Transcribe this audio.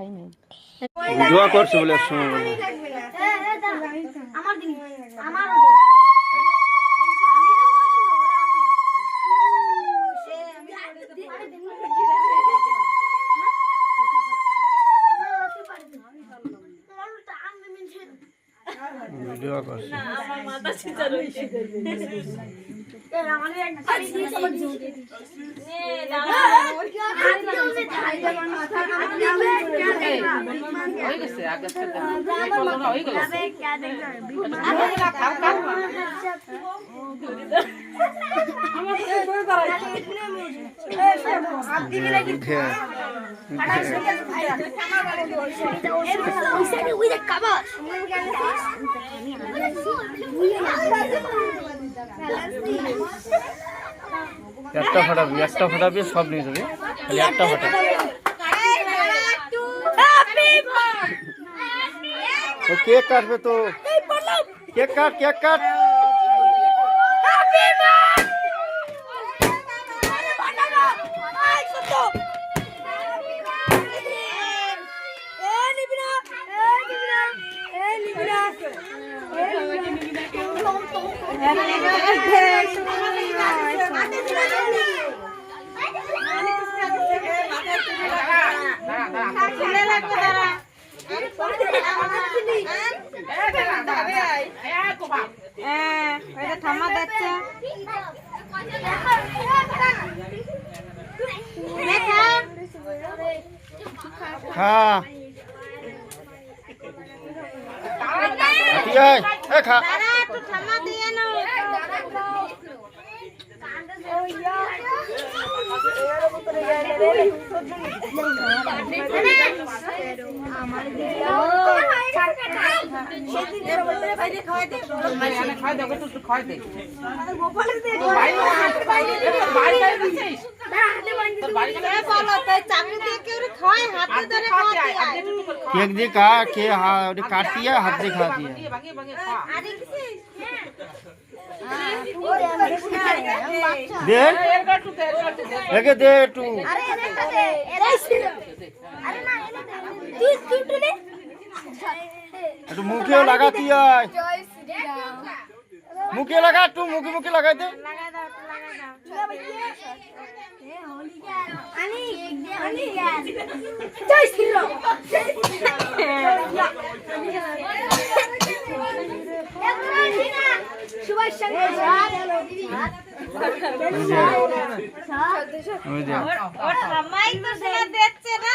খাই নাই। দোয়া করছো বলে সময় আমার দিন আমার ভিডিও করছো আমার মাথা চিন্তা রইছে আমাদের এক ভাই দিয়ে সব জুড়ে নে দাঁড়া হয়ে গেছে আগে থেকে করলো না হয়ে গেল একটা ফাটাবি সব নিয়ে যাবে খালি একটা ফাটাবি তো কেক কাটবে তো কেক কাট থামা যাচ্ছে খা খা থামা দিয়ে নাও केक दे का के काटती है हाथ दिखाती है दे लेके दे तू तू मुखे लगाती है मुखे लगा तू मुखे लगा दे ওর ঠাম্মাই তো শোনা দিচ্ছে না